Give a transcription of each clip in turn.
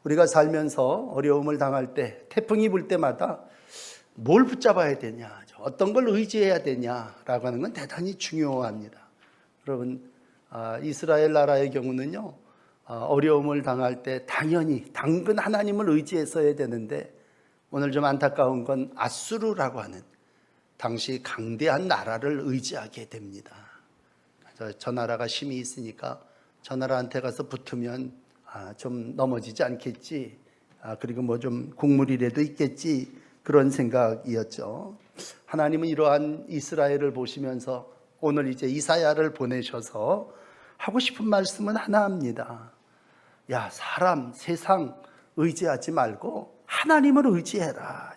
우리가 살면서 어려움을 당할 때, 태풍이 불 때마다 뭘 붙잡아야 되냐, 어떤 걸 의지해야 되냐라고 하는 건 대단히 중요합니다. 여러분, 이스라엘 나라의 경우는요, 어려움을 당할 때 당근 하나님을 의지했어야 되는데, 오늘 좀 안타까운 건 아수르라고 하는 당시 강대한 나라를 의지하게 됩니다. 저 나라가 힘이 있으니까 저 나라한테 가서 붙으면 좀 넘어지지 않겠지, 그리고 뭐 좀 국물이라도 있겠지, 그런 생각이었죠. 하나님은 이러한 이스라엘을 보시면서 오늘 이제 이사야를 보내셔서 하고 싶은 말씀은 하나입니다. 야, 사람, 세상 의지하지 말고 하나님을 의지해라.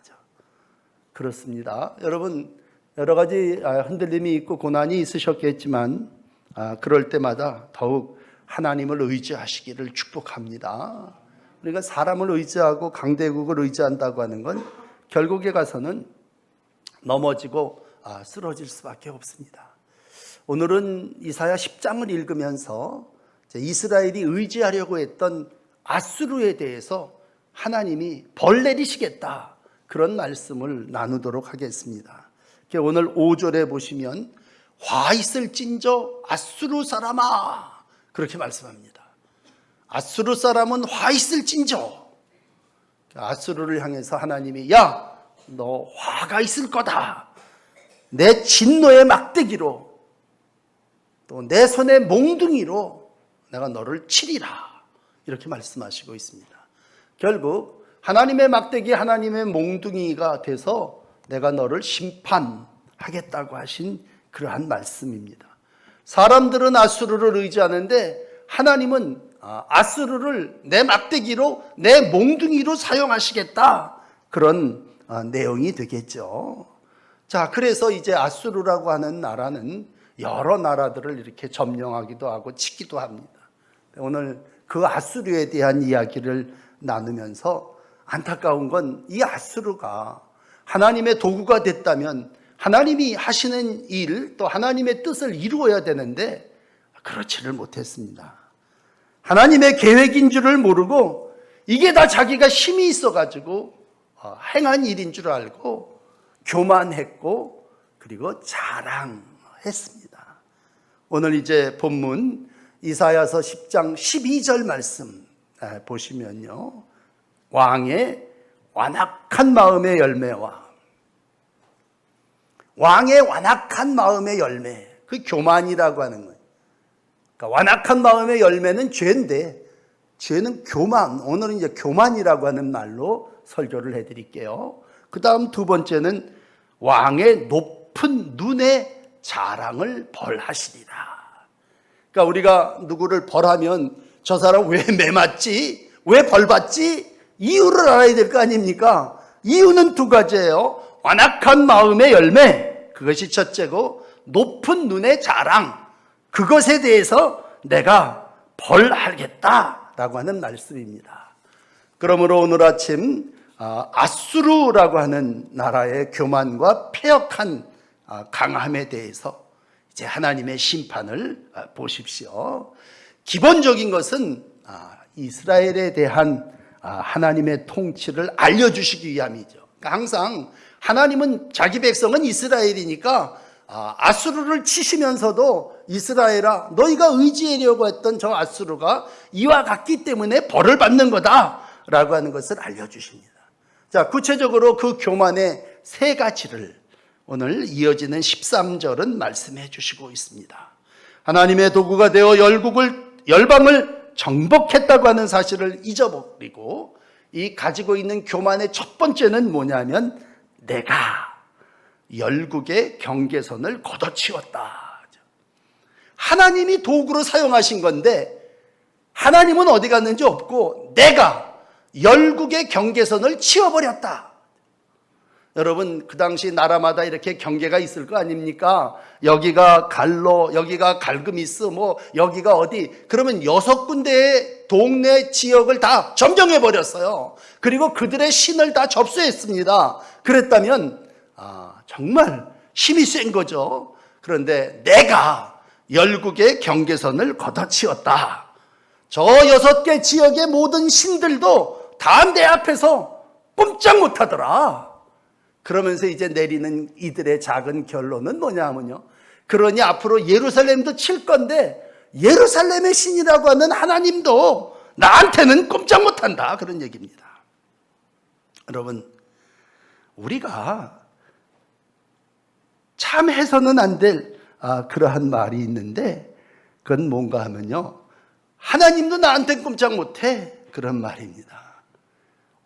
그렇습니다. 여러분, 여러 가지 흔들림이 있고 고난이 있으셨겠지만 그럴 때마다 더욱 하나님을 의지하시기를 축복합니다. 우리가 사람을 의지하고 강대국을 의지한다고 하는 건 결국에 가서는 넘어지고 쓰러질 수밖에 없습니다. 오늘은 이사야 10장을 읽으면서 이스라엘이 의지하려고 했던 아수르에 대해서 하나님이 벌 내리시겠다, 그런 말씀을 나누도록 하겠습니다. 오늘 5절에 보시면 화 있을진저 아수르 사람아, 그렇게 말씀합니다. 아수르 사람은 화 있을진저. 아수르를 향해서 하나님이 야, 너 화가 있을 거다. 내 진노의 막대기로, 또 내 손의 몽둥이로 내가 너를 치리라, 이렇게 말씀하시고 있습니다. 결국 하나님의 막대기, 하나님의 몽둥이가 돼서 내가 너를 심판하겠다고 하신 그러한 말씀입니다. 사람들은 아수르를 의지하는데 하나님은 아수르를 내 막대기로, 내 몽둥이로 사용하시겠다, 그런 내용이 되겠죠. 자, 그래서 이제 아수르라고 하는 나라는 여러 나라들을 이렇게 점령하기도 하고 치기도 합니다. 오늘 그 아수르에 대한 이야기를 나누면서 안타까운 건 이 아수르가 하나님의 도구가 됐다면 하나님이 하시는 일, 또 하나님의 뜻을 이루어야 되는데 그렇지를 못했습니다. 하나님의 계획인 줄을 모르고 이게 다 자기가 힘이 있어가지고 행한 일인 줄 알고 교만했고, 그리고 자랑했습니다. 오늘 이제 본문 이사야서 10장 12절 말씀 보시면요, 왕의 완악한 마음의 열매와, 왕의 완악한 마음의 열매, 그 교만이라고 하는 거예요. 그러니까 완악한 마음의 열매는 죄인데, 죄는 교만, 오늘은 이제 교만이라고 하는 말로 설교를 해드릴게요. 그 다음 두 번째는 왕의 높은 눈의 자랑을 벌하시리라. 그러니까 우리가 누구를 벌하면 저 사람 왜 매맞지? 왜 벌받지? 이유를 알아야 될 거 아닙니까? 이유는 두 가지예요. 완악한 마음의 열매, 그것이 첫째고, 높은 눈의 자랑, 그것에 대해서 내가 벌하겠다라고 하는 말씀입니다. 그러므로 오늘 아침 아수르라고 하는 나라의 교만과 패역한 강함에 대해서 이제 하나님의 심판을 보십시오. 기본적인 것은 이스라엘에 대한 하나님의 통치를 알려주시기 위함이죠. 그러니까 항상 하나님은 자기 백성은 이스라엘이니까 아수르를 치시면서도 이스라엘아, 너희가 의지하려고 했던 저 아수르가 이와 같기 때문에 벌을 받는 거다라고 하는 것을 알려주십니다. 자, 구체적으로 그 교만의 세 가지를 오늘 이어지는 13절은 말씀해 주시고 있습니다. 하나님의 도구가 되어 열방을 정복했다고 하는 사실을 잊어버리고, 이 가지고 있는 교만의 첫 번째는 뭐냐면 내가 열국의 경계선을 걷어치웠다. 하나님이 도구로 사용하신 건데 하나님은 어디 갔는지 없고 내가 열국의 경계선을 치워버렸다. 여러분, 그 당시 나라마다 이렇게 경계가 있을 거 아닙니까? 여기가 갈로, 여기가 갈그미스, 뭐 여기가 어디, 그러면 6군데의 동네 지역을 다 점령해버렸어요. 그리고 그들의 신을 다 접수했습니다. 그랬다면 정말 힘이 센 거죠. 그런데 내가 열국의 경계선을 걷어치웠다. 저 6개 지역의 모든 신들도 다 내 앞에서 꼼짝 못하더라. 그러면서 이제 내리는 이들의 작은 결론은 뭐냐면요, 그러니 앞으로 예루살렘도 칠 건데 예루살렘의 신이라고 하는 하나님도 나한테는 꼼짝 못한다, 그런 얘기입니다. 여러분, 우리가 참 해서는 안 될 그러한 말이 있는데, 그건 뭔가 하면요, 하나님도 나한테 꼼짝 못해, 그런 말입니다.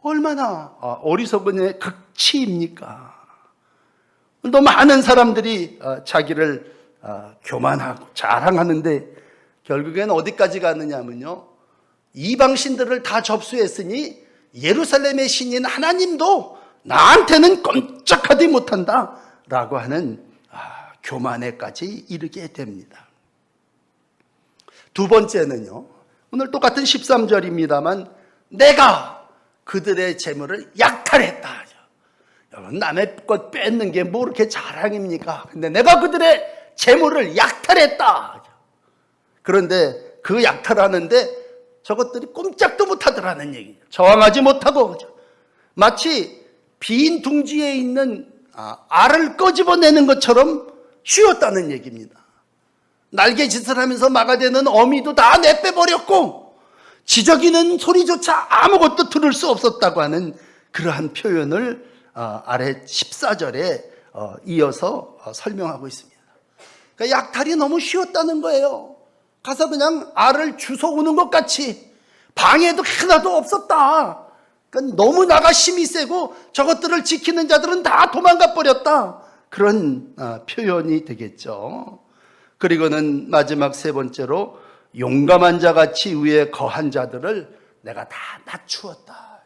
얼마나 어리석은의 극치입니까? 또 많은 사람들이 자기를 교만하고 자랑하는데 결국엔 어디까지 가느냐면요, 이방신들을 다 접수했으니 예루살렘의 신인 하나님도 나한테는 꼼짝하지 못한다 라고 하는 교만에까지 이르게 됩니다. 두 번째는요, 오늘 똑같은 13절입니다만 내가 그들의 재물을 약탈했다. 여러분, 남의 것 뺏는 게 뭐 그렇게 자랑입니까? 근데 내가 그들의 재물을 약탈했다. 그런데 그 약탈하는데 저것들이 꼼짝도 못하더라는 얘기죠. 저항하지 못하고, 마치 빈 둥지에 있는 알을 끄집어내는 것처럼 쉬었다는 얘기입니다. 날개짓을 하면서 막아대는 어미도 다 내빼버렸고 지저귀는 소리조차 아무것도 들을 수 없었다고 하는 그러한 표현을 아래 14절에 이어서 설명하고 있습니다. 그러니까 약탈이 너무 쉬웠다는 거예요. 가서 그냥 알을 주워오는 것 같이 방해도 하나도 없었다. 그러니까 너무 나가 힘이 세고 저것들을 지키는 자들은 다 도망가 버렸다, 그런 표현이 되겠죠. 그리고는 마지막 세 번째로 용감한 자같이 위에 거한 자들을 내가 다 낮추었다.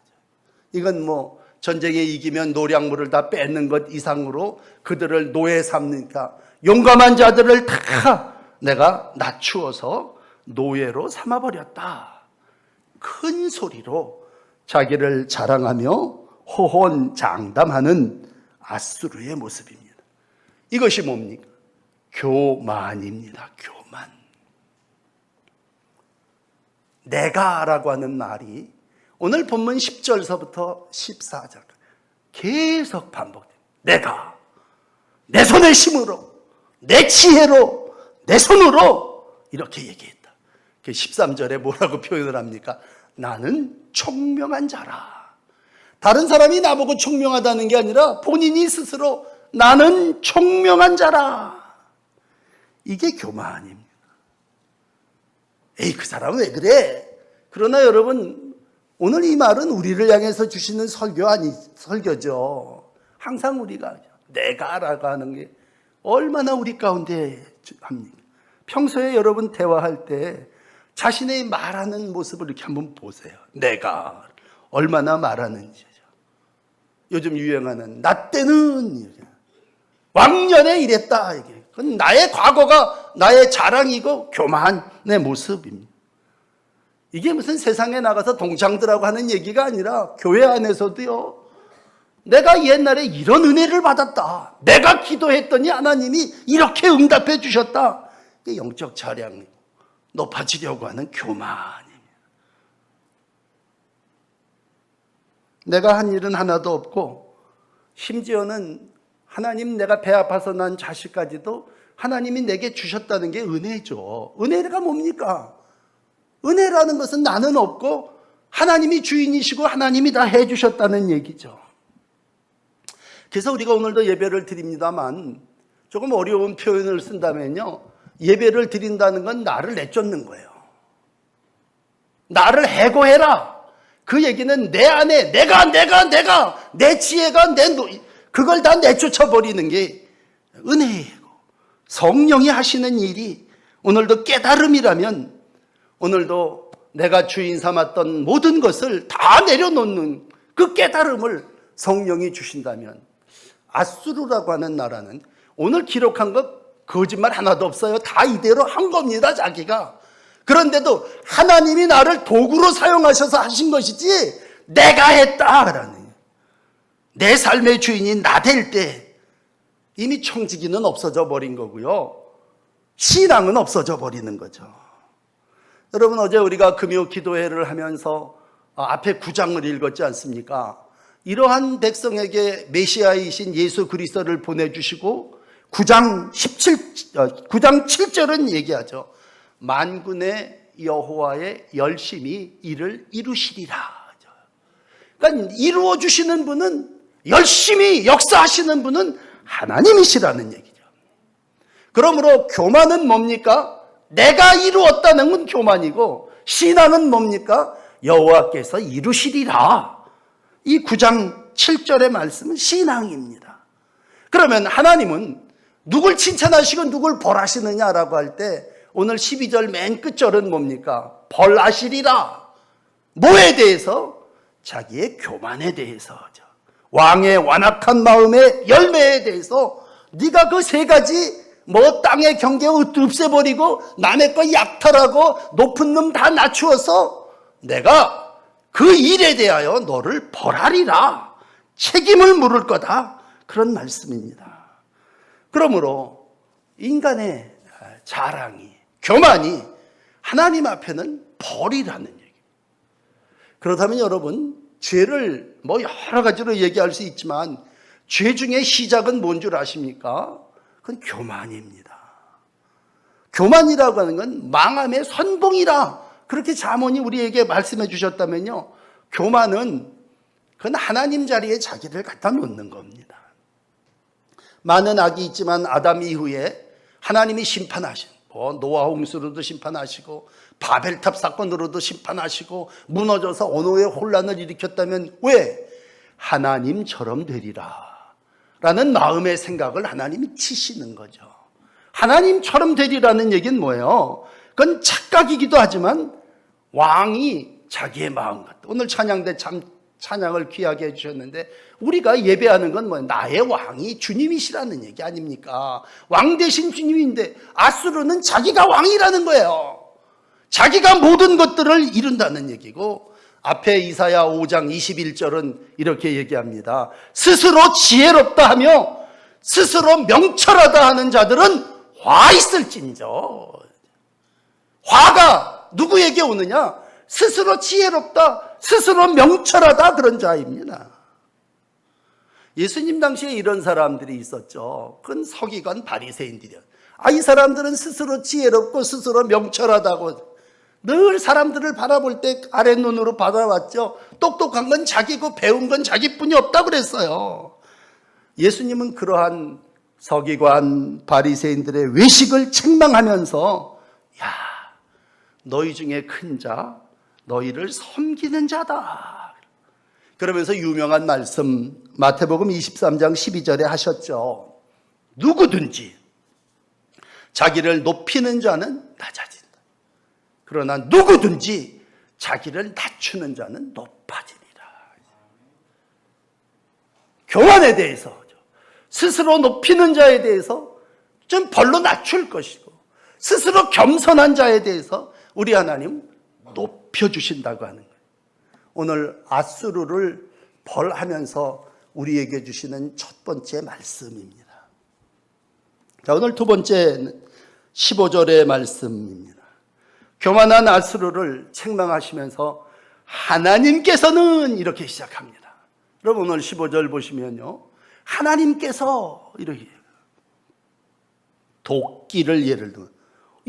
이건 뭐 전쟁에 이기면 노량물을 다 뺏는 것 이상으로 그들을 노예 삼으니까 용감한 자들을 다 내가 낮추어서 노예로 삼아버렸다. 큰 소리로 자기를 자랑하며 호언장담하는 아수르의 모습입니다. 이것이 뭡니까? 교만입니다. 교만. 내가라고 하는 말이 오늘 본문 10절서부터 14절 계속 반복됩니다. 내가 내 손의 힘으로, 내 지혜로, 내 손으로 이렇게 얘기했다. 13절에 뭐라고 표현을 합니까? 나는 총명한 자라. 다른 사람이 나보고 총명하다는 게 아니라 본인이 스스로 나는 총명한 자라. 이게 교만입니다. 에이, 그 사람은 왜 그래? 그러나 여러분, 오늘 이 말은 우리를 향해서 주시는 설교죠. 항상 우리가 내가라고 하는 게 얼마나 우리 가운데 합니까? 평소에 여러분 대화할 때 자신의 말하는 모습을 이렇게 한번 보세요. 내가 얼마나 말하는지죠. 요즘 유행하는 나 때는 왕년에 이랬다. 그건 나의 과거가 나의 자랑이고 교만의 모습입니다. 이게 무슨 세상에 나가서 동창들하고 하는 얘기가 아니라 교회 안에서도요, 내가 옛날에 이런 은혜를 받았다, 내가 기도했더니 하나님이 이렇게 응답해 주셨다, 이게 영적 자랑이고 높아지려고 하는 교만입니다. 내가 한 일은 하나도 없고 심지어는 하나님, 내가 배 아파서 난 자식까지도 하나님이 내게 주셨다는 게 은혜죠. 은혜가 뭡니까? 은혜라는 것은 나는 없고 하나님이 주인이시고 하나님이 다 해주셨다는 얘기죠. 그래서 우리가 오늘도 예배를 드립니다만 조금 어려운 표현을 쓴다면요, 예배를 드린다는 건 나를 내쫓는 거예요. 나를 해고해라. 그 얘기는 내 안에 내가 내 지혜가 그걸 다 내쫓아버리는 게 은혜이고, 성령이 하시는 일이 오늘도 깨달음이라면 오늘도 내가 주인 삼았던 모든 것을 다 내려놓는 그 깨달음을 성령이 주신다면, 아수르라고 하는 나라는 오늘 기록한 것 거짓말 하나도 없어요. 다 이대로 한 겁니다, 자기가. 그런데도 하나님이 나를 도구로 사용하셔서 하신 것이지 내가 했다라는, 내 삶의 주인이 나 될 때 이미 청지기는 없어져 버린 거고요, 신앙은 없어져 버리는 거죠. 여러분, 어제 우리가 금요 기도회를 하면서 앞에 9장을 읽었지 않습니까? 이러한 백성에게 메시아이신 예수 그리스도를 보내주시고 9장 7절은 얘기하죠. 만군의 여호와의 열심히 이를 이루시리라. 그러니까 이루어 주시는 분은, 열심히 역사하시는 분은 하나님이시라는 얘기죠. 그러므로 교만은 뭡니까? 내가 이루었다는 건 교만이고, 신앙은 뭡니까? 여호와께서 이루시리라. 이 9장 7절의 말씀은 신앙입니다. 그러면 하나님은 누굴 칭찬하시고 누굴 벌하시느냐라고 할 때 오늘 12절 맨 끝절은 뭡니까? 벌하시리라. 뭐에 대해서? 자기의 교만에 대해서죠. 왕의 완악한 마음의 열매에 대해서 네가 그 세 가지 땅의 경계 없애버리고 남의 거 약탈하고 높은 놈 다 낮추어서 내가 그 일에 대하여 너를 벌하리라. 책임을 물을 거다. 그런 말씀입니다. 그러므로 인간의 자랑이, 교만이 하나님 앞에는 벌이라는 얘기예요. 그렇다면 여러분, 죄를 여러 가지로 얘기할 수 있지만 죄 중에 시작은 뭔 줄 아십니까? 그건 교만입니다. 교만이라고 하는 건 망함의 선봉이라, 그렇게 잠언이 우리에게 말씀해 주셨다면요, 교만은 그건 하나님 자리에 자기를 갖다 놓는 겁니다. 많은 악이 있지만 아담 이후에 하나님이 심판하신, 노아 홍수로도 심판하시고 바벨탑 사건으로도 심판하시고 무너져서 언어의 혼란을 일으켰다면 왜? 하나님처럼 되리라 라는 마음의 생각을 하나님이 치시는 거죠. 하나님처럼 되리라는 얘기는 뭐예요? 그건 착각이기도 하지만 왕이 자기의 마음 같다. 오늘 찬양대 참 찬양을 귀하게 해주셨는데 우리가 예배하는 건 뭐예요? 나의 왕이 주님이시라는 얘기 아닙니까? 왕 대신 주님인데 아수르는 자기가 왕이라는 거예요. 자기가 모든 것들을 이룬다는 얘기고, 앞에 이사야 5장 21절은 이렇게 얘기합니다. 스스로 지혜롭다 하며 스스로 명철하다 하는 자들은 화 있을진저. 화가 누구에게 오느냐? 스스로 지혜롭다, 스스로 명철하다, 그런 자입니다. 예수님 당시에 이런 사람들이 있었죠. 그건 서기관 바리새인들이요. 이 사람들은 스스로 지혜롭고 스스로 명철하다고 늘 사람들을 바라볼 때 아랫눈으로 바라봤죠. 똑똑한 건 자기고 배운 건 자기뿐이 없다고 그랬어요. 예수님은 그러한 서기관 바리새인들의 외식을 책망하면서, 야, 너희 중에 큰 자, 너희를 섬기는 자다. 그러면서 유명한 말씀 마태복음 23장 12절에 하셨죠. 누구든지 자기를 높이는 자는 낮아진다. 그러나 누구든지 자기를 낮추는 자는 높아지리라. 교만에 대해서, 스스로 높이는 자에 대해서 좀 벌로 낮출 것이고, 스스로 겸손한 자에 대해서 우리 하나님 높여주신다고 하는 거예요. 오늘 아수르를 벌하면서 우리에게 주시는 첫 번째 말씀입니다. 자, 오늘 두 번째는 15절의 말씀입니다. 교만한 아수르를 책망하시면서 하나님께서는 이렇게 시작합니다. 여러분 오늘 15절 보시면요, 하나님께서 이렇게 도끼를 예를 들면,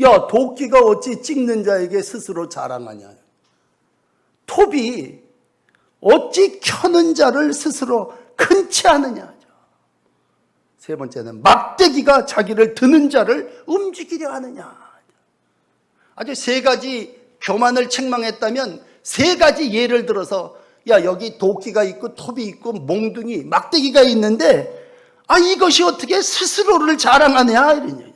야, 도끼가 어찌 찍는 자에게 스스로 자랑하냐? 톱이 어찌 켜는 자를 스스로 큰 채 하느냐? 세 번째는 막대기가 자기를 드는 자를 움직이려 하느냐? 아주 세 가지 교만을 책망했다면 세 가지 예를 들어서, 야, 여기 도끼가 있고 톱이 있고 몽둥이, 막대기가 있는데 이것이 어떻게 스스로를 자랑하냐? 이런 얘기야.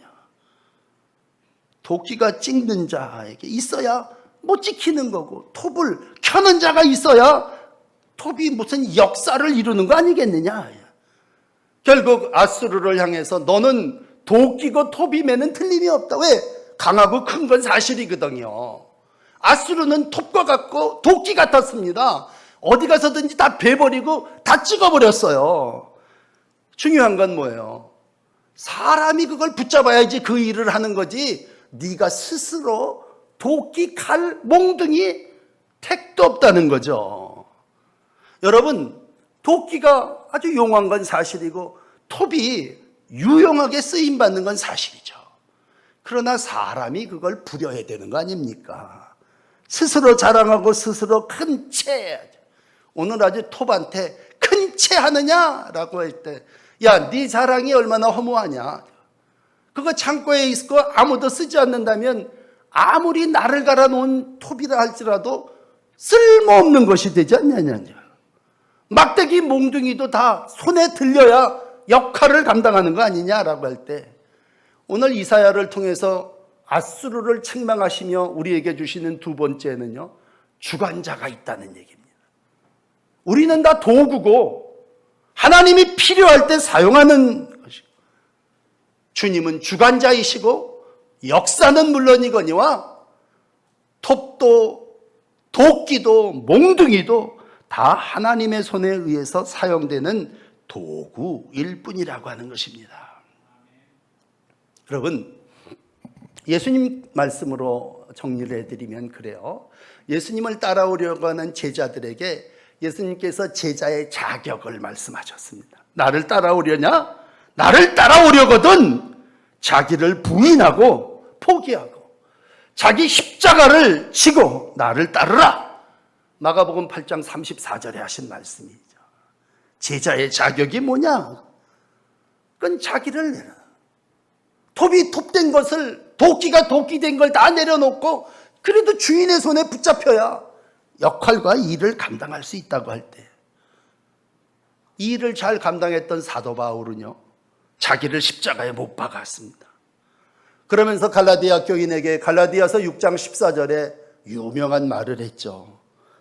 도끼가 찍는 자에게 있어야 찍히는 거고, 톱을 켜는 자가 있어야 톱이 무슨 역사를 이루는 거 아니겠느냐. 결국 아수르를 향해서 너는 도끼고 톱이면은 틀림이 없다. 왜? 강하고 큰 건 사실이거든요. 아수르는 톱과 같고 도끼 같았습니다. 어디 가서든지 다 베버리고 다 찍어버렸어요. 중요한 건 뭐예요? 사람이 그걸 붙잡아야지 그 일을 하는 거지, 네가 스스로 도끼, 칼, 몽둥이 택도 없다는 거죠. 여러분, 도끼가 아주 용한 건 사실이고 톱이 유용하게 쓰임받는 건 사실이죠. 그러나 사람이 그걸 부려야 되는 거 아닙니까? 스스로 자랑하고 스스로 큰 채. 오늘 아주 톱한테 큰 채 하느냐라고 할 때, 야, 네 자랑이 얼마나 허무하냐. 그거 창고에 있고 아무도 쓰지 않는다면 아무리 나를 갈아놓은 톱이라 할지라도 쓸모없는 것이 되지 않느냐. 막대기 몽둥이도 다 손에 들려야 역할을 감당하는 거 아니냐라고 할 때, 오늘 이사야를 통해서 앗수르를 책망하시며 우리에게 주시는 두 번째는요, 주관자가 있다는 얘기입니다. 우리는 다 도구고 하나님이 필요할 때 사용하는 것이고, 주님은 주관자이시고 역사는 물론이거니와 톱도 도끼도 몽둥이도 다 하나님의 손에 의해서 사용되는 도구일 뿐이라고 하는 것입니다. 여러분, 예수님 말씀으로 정리를 해드리면 그래요. 예수님을 따라오려고 하는 제자들에게 예수님께서 제자의 자격을 말씀하셨습니다. 나를 따라오려냐? 나를 따라오려거든 자기를 부인하고 포기하고 자기 십자가를 지고 나를 따르라. 마가복음 8장 34절에 하신 말씀이죠. 제자의 자격이 뭐냐? 그건 자기를 내려. 톱이 톱된 것을, 도끼가 도끼된 걸 다 내려놓고 그래도 주인의 손에 붙잡혀야 역할과 일을 감당할 수 있다고 할 때, 이 일을 잘 감당했던 사도 바울은요, 자기를 십자가에 못 박았습니다. 그러면서 갈라디아 교인에게 갈라디아서 6장 14절에 유명한 말을 했죠.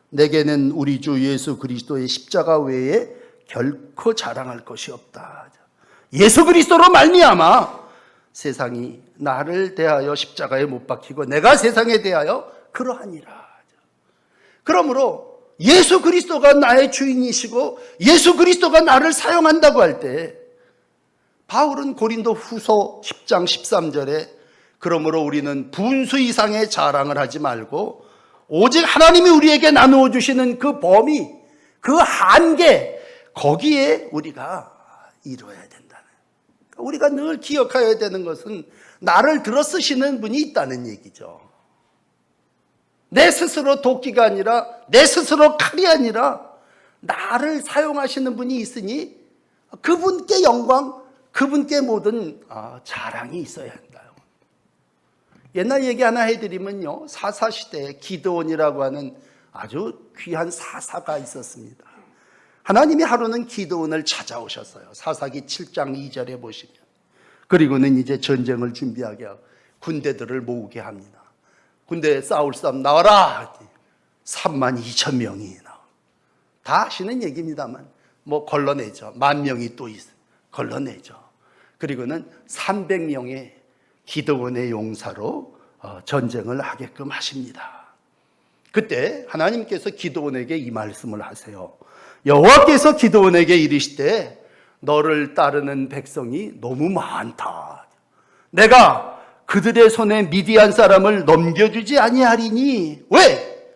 내게는 우리 주 예수 그리스도의 십자가 외에 결코 자랑할 것이 없다. 예수 그리스도로 말미암아 세상이 나를 대하여 십자가에 못 박히고 내가 세상에 대하여 그러하니라. 그러므로 예수 그리스도가 나의 주인이시고 예수 그리스도가 나를 사용한다고 할 때, 바울은 고린도 후서 10장 13절에 그러므로 우리는 분수 이상의 자랑을 하지 말고 오직 하나님이 우리에게 나누어 주시는 그 범위, 그 한계, 거기에 우리가 이루어야 된다는, 우리가 늘 기억해야 되는 것은 나를 들어 쓰시는 분이 있다는 얘기죠. 내 스스로 도끼가 아니라, 내 스스로 칼이 아니라 나를 사용하시는 분이 있으니 그분께 영광, 그분께 모든 자랑이 있어야 한다. 옛날 얘기 하나 해드리면요, 사사시대에 기드온이라고 하는 아주 귀한 사사가 있었습니다. 하나님이 하루는 기드온을 찾아오셨어요. 사사기 7장 2절에 보시면. 그리고는 이제 전쟁을 준비하게 하고 군대들을 모으게 합니다. 군대에 싸울 사람 나와라. 32,000명이 나와. 다 아시는 얘기입니다만 뭐 걸러내죠. 10,000명이 또 있어요. 걸러내죠. 그리고는 300명의 기드온의 용사로 전쟁을 하게끔 하십니다. 그때 하나님께서 기드온에게 이 말씀을 하세요. 여호와께서 기드온에게 이르시되 너를 따르는 백성이 너무 많다. 내가 그들의 손에 미디안 사람을 넘겨주지 아니하리니. 왜?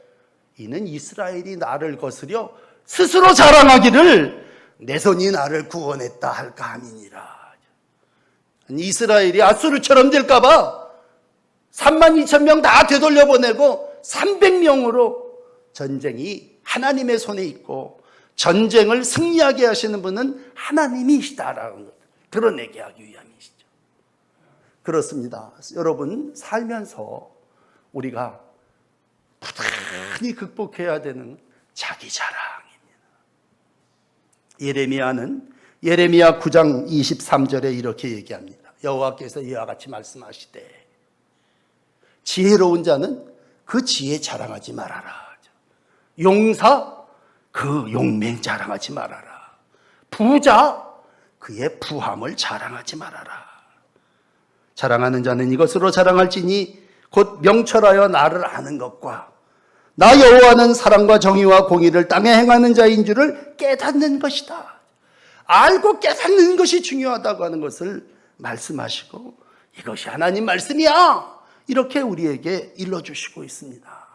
이는 이스라엘이 나를 거스려 스스로 자랑하기를 내 손이 나를 구원했다 할까 함이니라. 이스라엘이 앗수르처럼 될까봐 32,000명 다 되돌려보내고 300명으로 전쟁이 하나님의 손에 있고 전쟁을 승리하게 하시는 분은 하나님이시다라는 것을 드러내게 하기 위함이시죠. 그렇습니다. 여러분, 살면서 우리가 부단히 극복해야 되는 자기 자랑입니다. 예레미야 9장 23절에 이렇게 얘기합니다. 여호와께서 이와 같이 말씀하시되 지혜로운 자는 그 지혜 자랑하지 말아라. 용사 그 용맹 자랑하지 말아라. 부자 그의 부함을 자랑하지 말아라. 자랑하는 자는 이것으로 자랑할지니 곧 명철하여 나를 아는 것과 나 여호와는 사랑과 정의와 공의를 땅에 행하는 자인 줄을 깨닫는 것이다. 알고 깨닫는 것이 중요하다고 하는 것을 말씀하시고 이것이 하나님 말씀이야. 이렇게 우리에게 일러주시고 있습니다.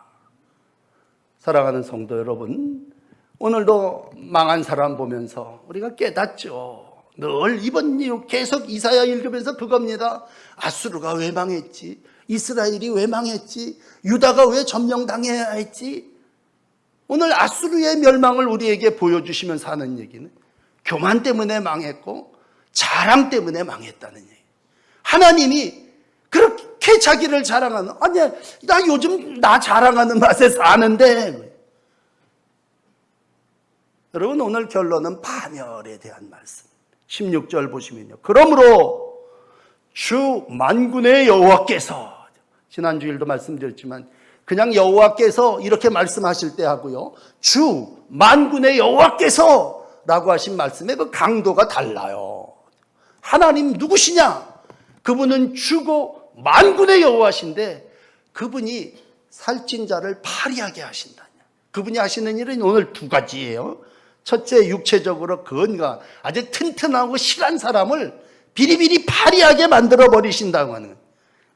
사랑하는 성도 여러분, 오늘도 망한 사람 보면서 우리가 깨닫죠. 늘 이번 이유 계속 이사야 읽으면서 그겁니다. 아수르가 왜 망했지? 이스라엘이 왜 망했지? 유다가 왜 점령당해야 했지? 오늘 아수르의 멸망을 우리에게 보여주시면서 하는 얘기는 교만 때문에 망했고 자랑 때문에 망했다는 얘기. 하나님이 그렇게 자기를 자랑하는, 아니야, 나 요즘 나 자랑하는 맛에 사는데. 여러분, 오늘 결론은 파멸에 대한 말씀. 16절 보시면요. 그러므로 주 만군의 여호와께서, 지난주일도 말씀드렸지만 그냥 여호와께서 이렇게 말씀하실 때 하고요, 주 만군의 여호와께서 라고 하신 말씀의 그 강도가 달라요. 하나님 누구시냐? 그분은 주고 만군의 여호와신데 그분이 살찐 자를 파리하게 하신다. 그분이 하시는 일은 오늘 두 가지예요. 첫째, 육체적으로 건강, 아주 튼튼하고 실한 사람을 비리비리 파리하게 만들어 버리신다고 하는 거예요.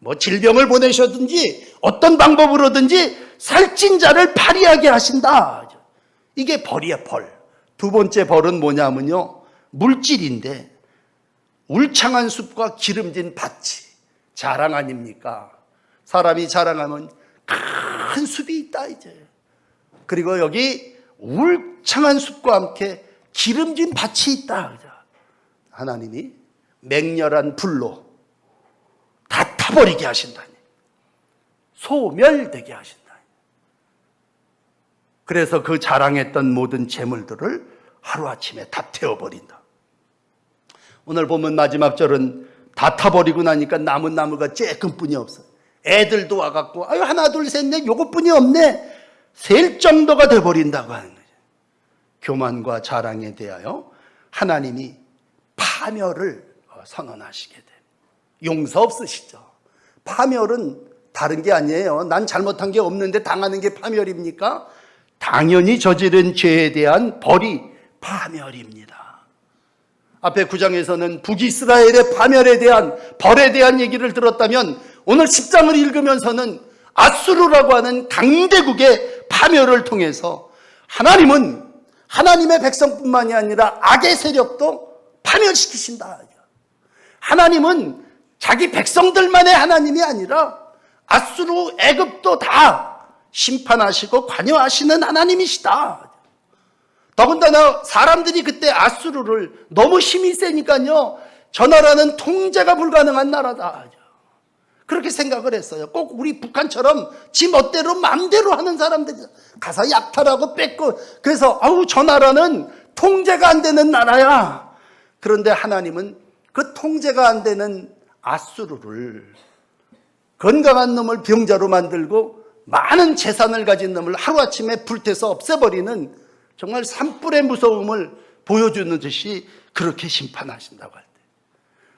뭐 질병을 보내셨든지 어떤 방법으로든지 살찐 자를 파리하게 하신다. 이게 벌이야, 벌. 두 번째 벌은 뭐냐면요, 물질인데 울창한 숲과 기름진 밭이 자랑 아닙니까? 사람이 자랑하면 큰 숲이 있다 이제. 그리고 여기 울창한 숲과 함께 기름진 밭이 있다. 하나님이 맹렬한 불로 다 타버리게 하신다니, 소멸되게 하신다니. 그래서 그 자랑했던 모든 재물들을 하루아침에 다 태워버린다. 오늘 보면 마지막 절은 다 타버리고 나니까 남은 나무가 쬐끔뿐이 없어요. 애들도 와갖고 아유 하나 둘 셋 넷 요것뿐이 없네 셀 정도가 돼버린다고 하는 거죠. 교만과 자랑에 대하여 하나님이 파멸을 선언하시게 돼요. 용서 없으시죠. 파멸은 다른 게 아니에요. 난 잘못한 게 없는데 당하는 게 파멸입니까? 당연히 저지른 죄에 대한 벌이 파멸입니다. 앞에 9장에서는 북이스라엘의 파멸에 대한, 벌에 대한 얘기를 들었다면 오늘 10장을 읽으면서는 아수르라고 하는 강대국의 파멸을 통해서 하나님은 하나님의 백성뿐만이 아니라 악의 세력도 파멸시키신다. 하나님은 자기 백성들만의 하나님이 아니라 아수르, 애굽도 다 심판하시고 관여하시는 하나님이시다. 더군다나 사람들이 그때 아수르를 너무 힘이 세니까요, 저 나라는 통제가 불가능한 나라다, 그렇게 생각을 했어요. 꼭 우리 북한처럼 지 멋대로 마음대로 하는 사람들이 가서 약탈하고 뺏고, 그래서 아우 저 나라는 통제가 안 되는 나라야. 그런데 하나님은 그 통제가 안 되는 아수르를, 건강한 놈을 병자로 만들고 많은 재산을 가진 놈을 하루아침에 불태서 없애버리는 정말 산불의 무서움을 보여주는 듯이 그렇게 심판하신다고 할 때,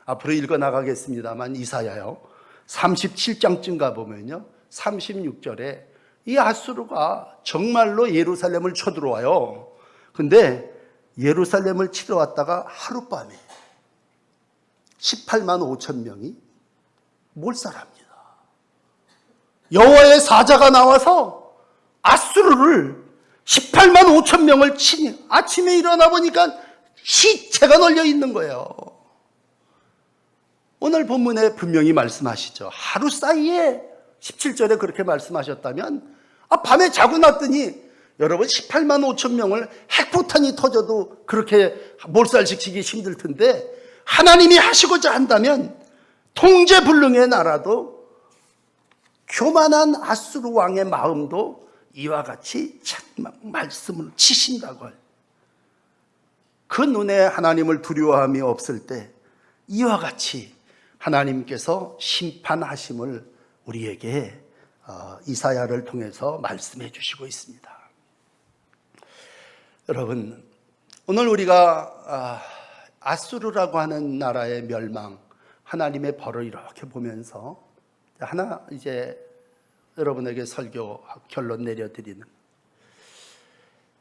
앞으로 읽어나가겠습니다만 이사야요 37장쯤 가보면요 36절에 이 아수르가 정말로 예루살렘을 쳐들어와요. 근데 예루살렘을 치러 왔다가 하룻밤에 18만 5천 명이 몰살합니다. 여호와의 사자가 나와서 아수르를 18만 5천 명을 치니 아침에 일어나 보니까 시체가 널려 있는 거예요. 오늘 본문에 분명히 말씀하시죠. 하루 사이에 17절에 그렇게 말씀하셨다면 밤에 자고 났더니 여러분 18만 5천 명을 핵폭탄이 터져도 그렇게 몰살시키기 힘들 텐데 하나님이 하시고자 한다면 통제불능의 나라도 교만한 아수르 왕의 마음도 이와 같이 말씀을 치신다고 해요. 그 눈에 하나님을 두려워함이 없을 때 이와 같이 하나님께서 심판하심을 우리에게 이사야를 통해서 말씀해 주시고 있습니다. 여러분, 오늘 우리가 아수르라고 하는 나라의 멸망, 하나님의 벌을 이렇게 보면서 하나 이제 여러분에게 설교 결론 내려드리는,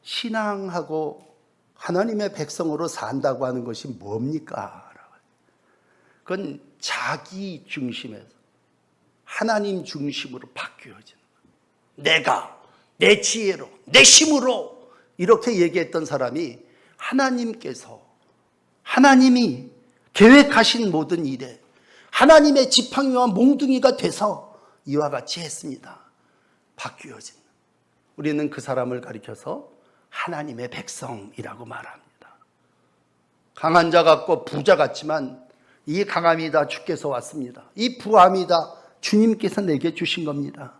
신앙하고 하나님의 백성으로 산다고 하는 것이 뭡니까? 그건 자기 중심에서 하나님 중심으로 바뀌어지는 거예요. 내 지혜로, 내 힘으로 이렇게 얘기했던 사람이 하나님이 계획하신 모든 일에 하나님의 지팡이와 몽둥이가 돼서 이와 같이 했습니다. 바뀌어진. 우리는 그 사람을 가리켜서 하나님의 백성이라고 말합니다. 강한 자 같고 부자 같지만 이 강함이 다 주께서 왔습니다. 이 부함이 다 주님께서 내게 주신 겁니다.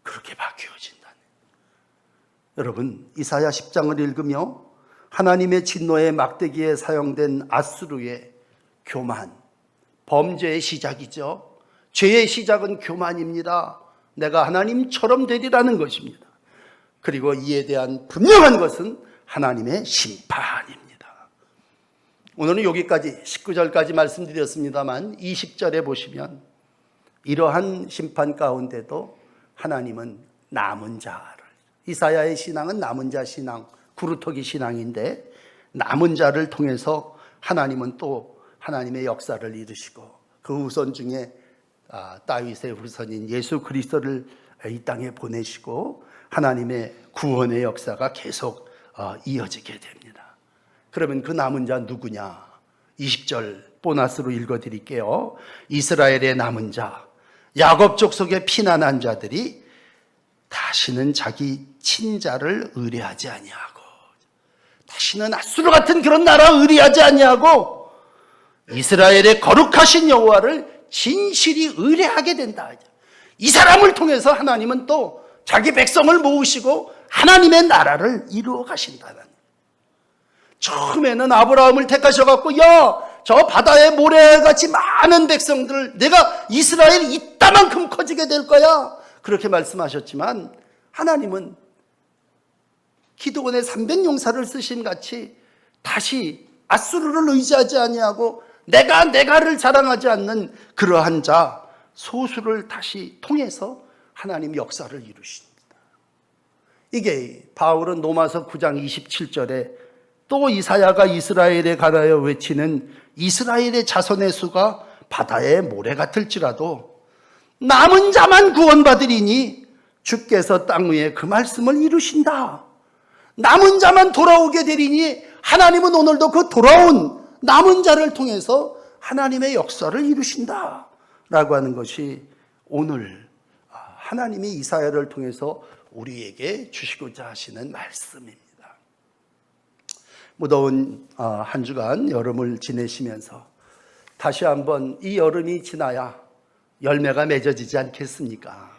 그렇게 바뀌어진다네. 여러분, 이사야 10장을 읽으며 하나님의 진노의 막대기에 사용된 아수르의 교만, 범죄의 시작이죠. 죄의 시작은 교만입니다. 내가 하나님처럼 되리라는 것입니다. 그리고 이에 대한 분명한 것은 하나님의 심판입니다. 오늘은 여기까지 19절까지 말씀드렸습니다만 20절에 보시면 이러한 심판 가운데도 하나님은 남은 자를, 이사야의 신앙은 남은 자 신앙, 구루터기 신앙인데 남은 자를 통해서 하나님은 또 하나님의 역사를 이루시고 그 후손 중에 다윗의 후손인 예수 그리스도를 이 땅에 보내시고 하나님의 구원의 역사가 계속 이어지게 됩니다. 그러면 그 남은 자 누구냐? 20절 보너스로 읽어드릴게요. 이스라엘의 남은 자, 야곱 족속의 피난한 자들이 다시는 자기 친자를 의뢰하지 아니하고, 다시는 아수르 같은 그런 나라 의뢰하지 아니하고 이스라엘의 거룩하신 여호와를 진실이 의뢰하게 된다. 이 사람을 통해서 하나님은 또 자기 백성을 모으시고 하나님의 나라를 이루어 가신다는. 처음에는 아브라함을 택하셔갖고 저 바다의 모래같이 많은 백성들, 내가 이스라엘이 이따만큼 커지게 될 거야, 그렇게 말씀하셨지만 하나님은 기드온의 300용사를 쓰신 같이 다시 아수르를 의지하지 아니하고 내가를 자랑하지 않는 그러한 자 소수를 다시 통해서 하나님 역사를 이루십니다. 이게 바울은 로마서 9장 27절에 또 이사야가 이스라엘에 관하여 외치는 이스라엘의 자손의 수가 바다의 모래 같을지라도 남은 자만 구원받으리니 주께서 땅 위에 그 말씀을 이루신다. 남은 자만 돌아오게 되리니 하나님은 오늘도 그 돌아온 남은 자를 통해서 하나님의 역사를 이루신다 라고 하는 것이 오늘 하나님이 이사야를 통해서 우리에게 주시고자 하시는 말씀입니다. 무더운 한 주간 여름을 지내시면서 다시 한번 이 여름이 지나야 열매가 맺어지지 않겠습니까?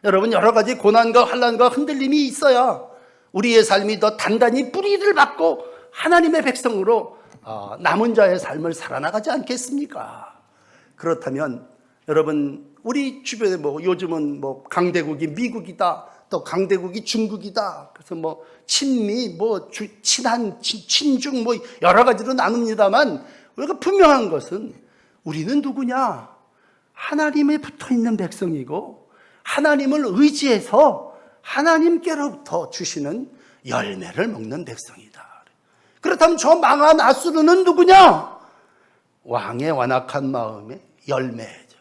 여러분, 여러 가지 고난과 환난과 흔들림이 있어야 우리의 삶이 더 단단히 뿌리를 받고 하나님의 백성으로 남은 자의 삶을 살아나가지 않겠습니까? 그렇다면 여러분, 우리 주변에 요즘은 강대국이 미국이다, 또 강대국이 중국이다, 그래서 친미, 친한, 친중 여러 가지로 나눕니다만 우리가 분명한 것은 우리는 누구냐? 하나님에 붙어 있는 백성이고 하나님을 의지해서 하나님께로부터 주시는 열매를 먹는 백성이다. 그렇다면 저 망한 아수르는 누구냐? 왕의 완악한 마음의 열매죠.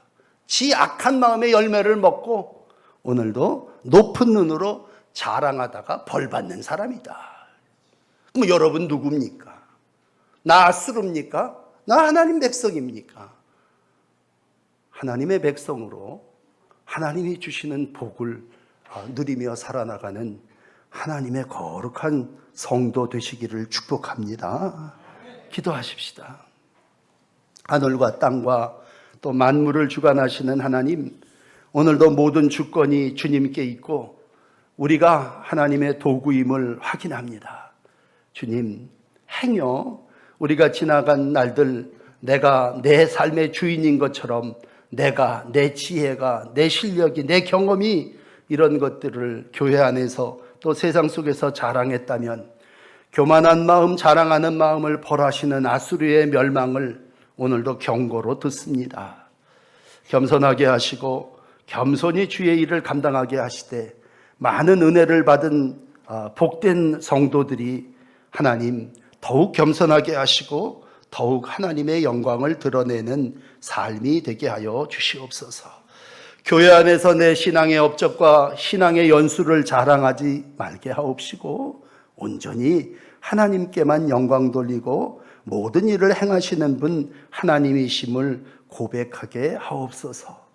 지 악한 마음의 열매를 먹고 오늘도 높은 눈으로 자랑하다가 벌 받는 사람이다. 그럼 여러분 누굽니까? 나 아수르입니까? 나 하나님 백성입니까? 하나님의 백성으로 하나님이 주시는 복을 누리며 살아나가는 하나님의 거룩한 성도 되시기를 축복합니다. 기도하십시다. 하늘과 땅과 또 만물을 주관하시는 하나님, 오늘도 모든 주권이 주님께 있고 우리가 하나님의 도구임을 확인합니다. 주님, 행여 우리가 지나간 날들 내가 내 삶의 주인인 것처럼 내가, 내 지혜가, 내 실력이, 내 경험이 이런 것들을 교회 안에서 또 세상 속에서 자랑했다면 교만한 마음, 자랑하는 마음을 벌하시는 아수르의 멸망을 오늘도 경고로 듣습니다. 겸손하게 하시고 겸손히 주의 일을 감당하게 하시되 많은 은혜를 받은 복된 성도들이 하나님 더욱 겸손하게 하시고 더욱 하나님의 영광을 드러내는 삶이 되게 하여 주시옵소서. 교회 안에서 내 신앙의 업적과 신앙의 연수를 자랑하지 말게 하옵시고 온전히 하나님께만 영광 돌리고 모든 일을 행하시는 분 하나님이심을 고백하게 하옵소서.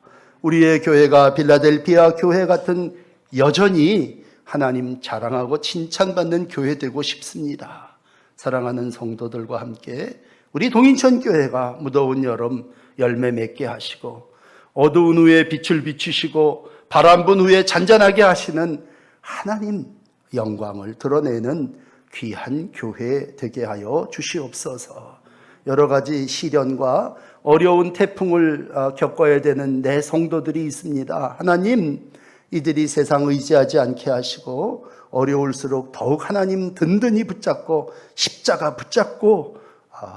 우리의 교회가 빌라델피아 교회 같은 여전히 하나님 자랑하고 칭찬받는 교회 되고 싶습니다. 사랑하는 성도들과 함께 우리 동인천 교회가 무더운 여름 열매 맺게 하시고 어두운 후에 빛을 비추시고 바람 분 후에 잔잔하게 하시는 하나님 영광을 드러내는 귀한 교회 되게 하여 주시옵소서. 여러 가지 시련과 어려운 태풍을 겪어야 되는 내 성도들이 있습니다. 하나님, 이들이 세상 의지하지 않게 하시고 어려울수록 더욱 하나님 든든히 붙잡고 십자가 붙잡고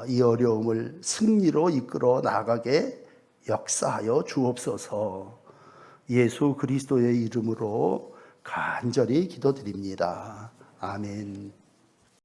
이 어려움을 승리로 이끌어 나가게 역사하여 주옵소서. 예수 그리스도의 이름으로 간절히 기도드립니다. 아멘.